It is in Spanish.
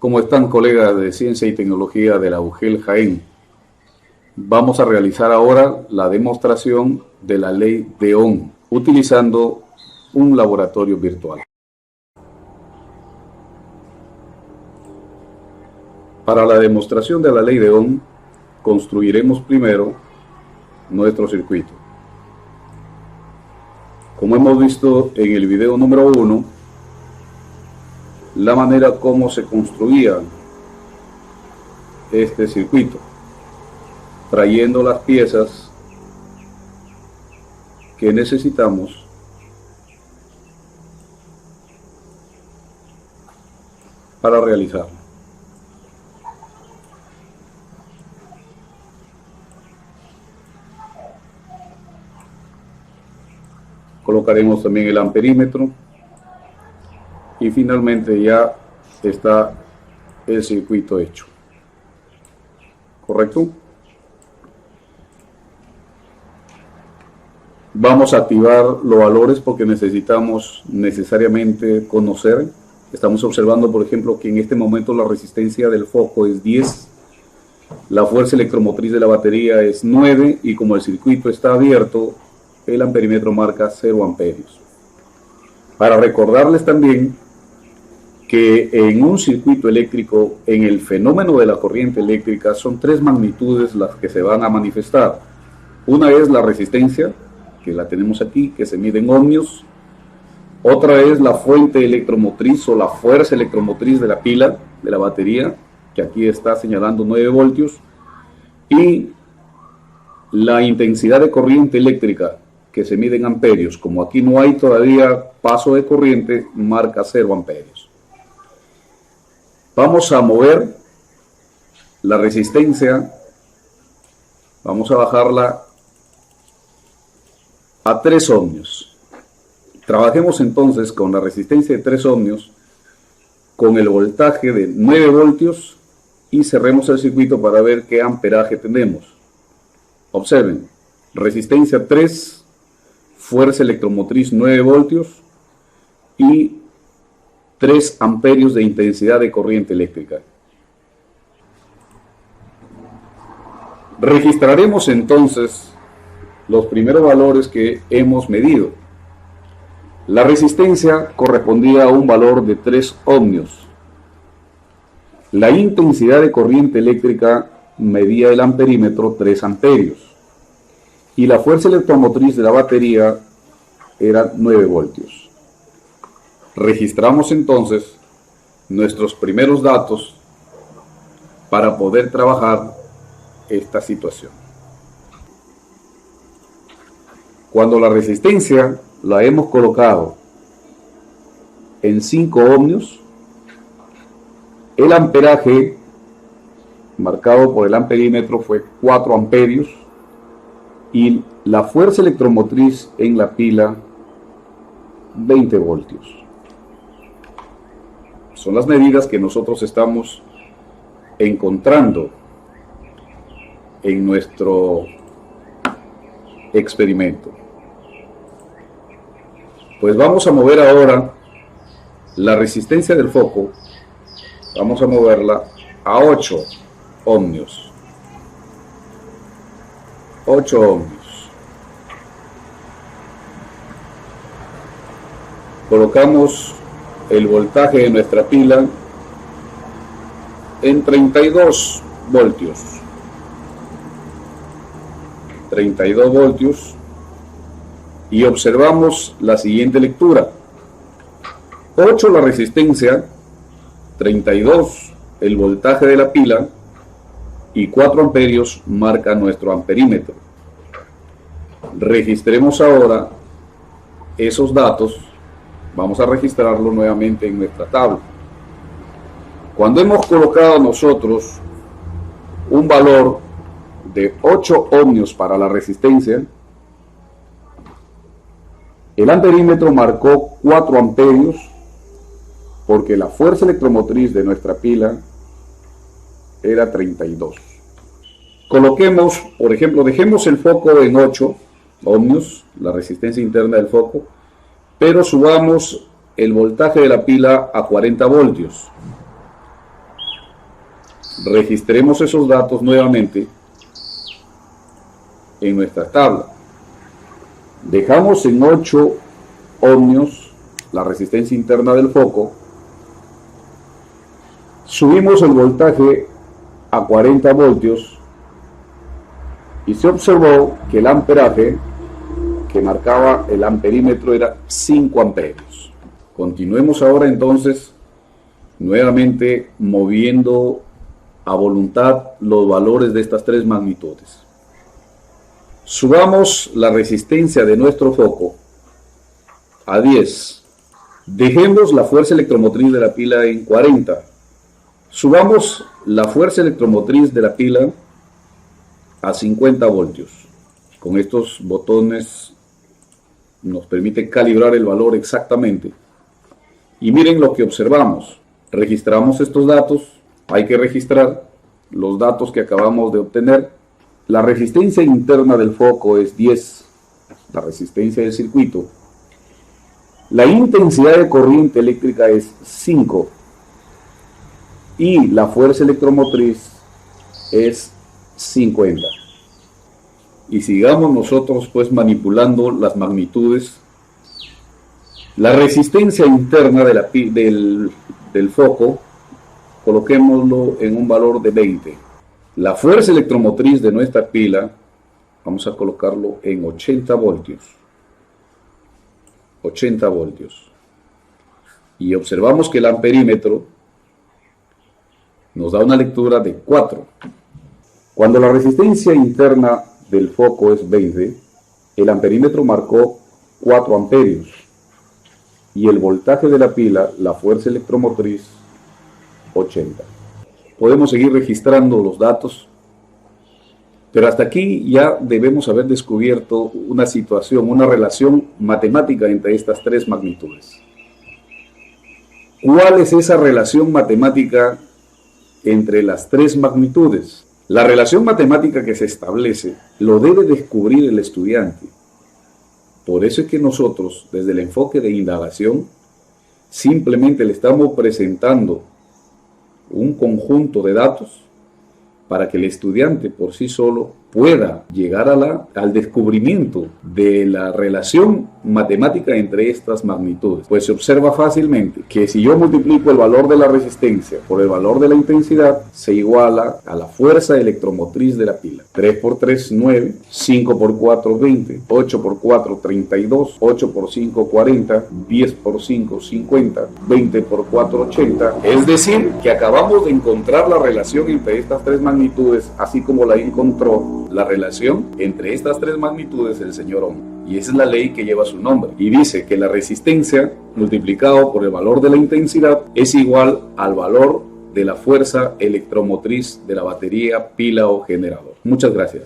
¿Cómo están, colegas de Ciencia y Tecnología de la UGEL Jaén? Vamos a realizar ahora la demostración de la ley de Ohm utilizando un laboratorio virtual. Para la demostración de la ley de Ohm, construiremos primero nuestro circuito. Como hemos visto en el video número 1, la manera como se construía este circuito, trayendo las piezas que necesitamos para realizarlo. Colocaremos también el amperímetro y finalmente ya está el circuito hecho. ¿Correcto? Vamos a activar los valores porque necesitamos necesariamente conocer. Estamos observando, por ejemplo, que en este momento la resistencia del foco es 10, la fuerza electromotriz de la batería es 9 y como el circuito está abierto, el amperímetro marca 0 amperios. Para recordarles también que en un circuito eléctrico, en el fenómeno de la corriente eléctrica, son 3 magnitudes las que se van a manifestar. Una es la resistencia, que la tenemos aquí, que se mide en ohmios. Otra es la fuente electromotriz o la fuerza electromotriz de la pila, de la batería, que aquí está señalando 9 voltios. Y la intensidad de corriente eléctrica, que se mide en amperios. Como aquí no hay todavía paso de corriente, marca 0 amperios. Vamos a mover la resistencia, vamos a bajarla a 3 ohmios. Trabajemos entonces con la resistencia de 3 ohmios, con el voltaje de 9 voltios y cerremos el circuito para ver qué amperaje tenemos. Observen, resistencia 3, fuerza electromotriz 9 voltios y 3 amperios de intensidad de corriente eléctrica. Registraremos entonces los primeros valores que hemos medido. La resistencia correspondía a un valor de 3 ohmios. La intensidad de corriente eléctrica medía el amperímetro 3 amperios. Y la fuerza electromotriz de la batería era 9 voltios. Registramos entonces nuestros primeros datos para poder trabajar esta situación. Cuando la resistencia la hemos colocado en 5 ohmios, el amperaje marcado por el amperímetro fue 4 amperios y la fuerza electromotriz en la pila 20 voltios. Son las medidas que nosotros estamos encontrando en nuestro experimento. Pues vamos a mover ahora la resistencia del foco, vamos a moverla a 8 ohmios. 8 ohmios. Colocamos el voltaje de nuestra pila en 32 voltios. 32 voltios y observamos la siguiente lectura. 8 la resistencia, 32 el voltaje de la pila y 4 amperios marca nuestro amperímetro. Registremos ahora esos datos. Vamos a registrarlo nuevamente en nuestra tabla. Cuando hemos colocado nosotros un valor de 8 ohmios para la resistencia, el amperímetro marcó 4 amperios porque la fuerza electromotriz de nuestra pila era 32. Coloquemos, por ejemplo, dejemos el foco en 8 ohmios, la resistencia interna del foco, pero subamos el voltaje de la pila a 40 voltios. Registremos esos datos nuevamente en nuestra tabla. Dejamos en 8 ohmios la resistencia interna del foco. Subimos el voltaje a 40 voltios y se observó que el amperaje que marcaba el amperímetro era 5 amperios. Continuemos ahora entonces nuevamente moviendo a voluntad los valores de estas tres magnitudes. Subamos la resistencia de nuestro foco a 10. Dejemos la fuerza electromotriz de la pila en 40. Subamos la fuerza electromotriz de la pila a 50 voltios. Con estos botones nos permite calibrar el valor exactamente. Y miren lo que observamos. Registramos estos datos. Hay que registrar los datos que acabamos de obtener. La resistencia interna del foco es 10, la resistencia del circuito. La intensidad de corriente eléctrica es 5 y la fuerza electromotriz es 50. Y sigamos nosotros pues manipulando las magnitudes. La resistencia interna de del foco, coloquémoslo en un valor de 20. La fuerza electromotriz de nuestra pila, vamos a colocarlo en 80 voltios. 80 voltios. Y observamos que el amperímetro nos da una lectura de 4. Cuando la resistencia interna del foco es 20, el amperímetro marcó 4 amperios. Y el voltaje de la pila, la fuerza electromotriz, 80. Podemos seguir registrando los datos, pero hasta aquí ya debemos haber descubierto una situación, una relación matemática entre estas tres magnitudes. ¿Cuál es esa relación matemática entre las tres magnitudes? La relación matemática que se establece lo debe descubrir el estudiante. Por eso es que nosotros, desde el enfoque de indagación, simplemente le estamos presentando un conjunto de datos para que el estudiante por sí solo pueda llegar al descubrimiento de la relación matemática entre estas magnitudes. Pues se observa fácilmente que si yo multiplico el valor de la resistencia por el valor de la intensidad, se iguala a la fuerza electromotriz de la pila. 3 por 3, 9, 5 por 4, 20, 8 por 4, 32, 8 por 5, 40, 10 por 5, 50, 20 por 4, 80. Es decir, que acabamos de encontrar la relación entre estas tres magnitudes, así como la encontró la relación entre estas tres magnitudes el señor Ohm. Y esa es la ley que lleva su nombre. Y dice que la resistencia multiplicado por el valor de la intensidad es igual al valor de la fuerza electromotriz de la batería, pila o generador. Muchas gracias.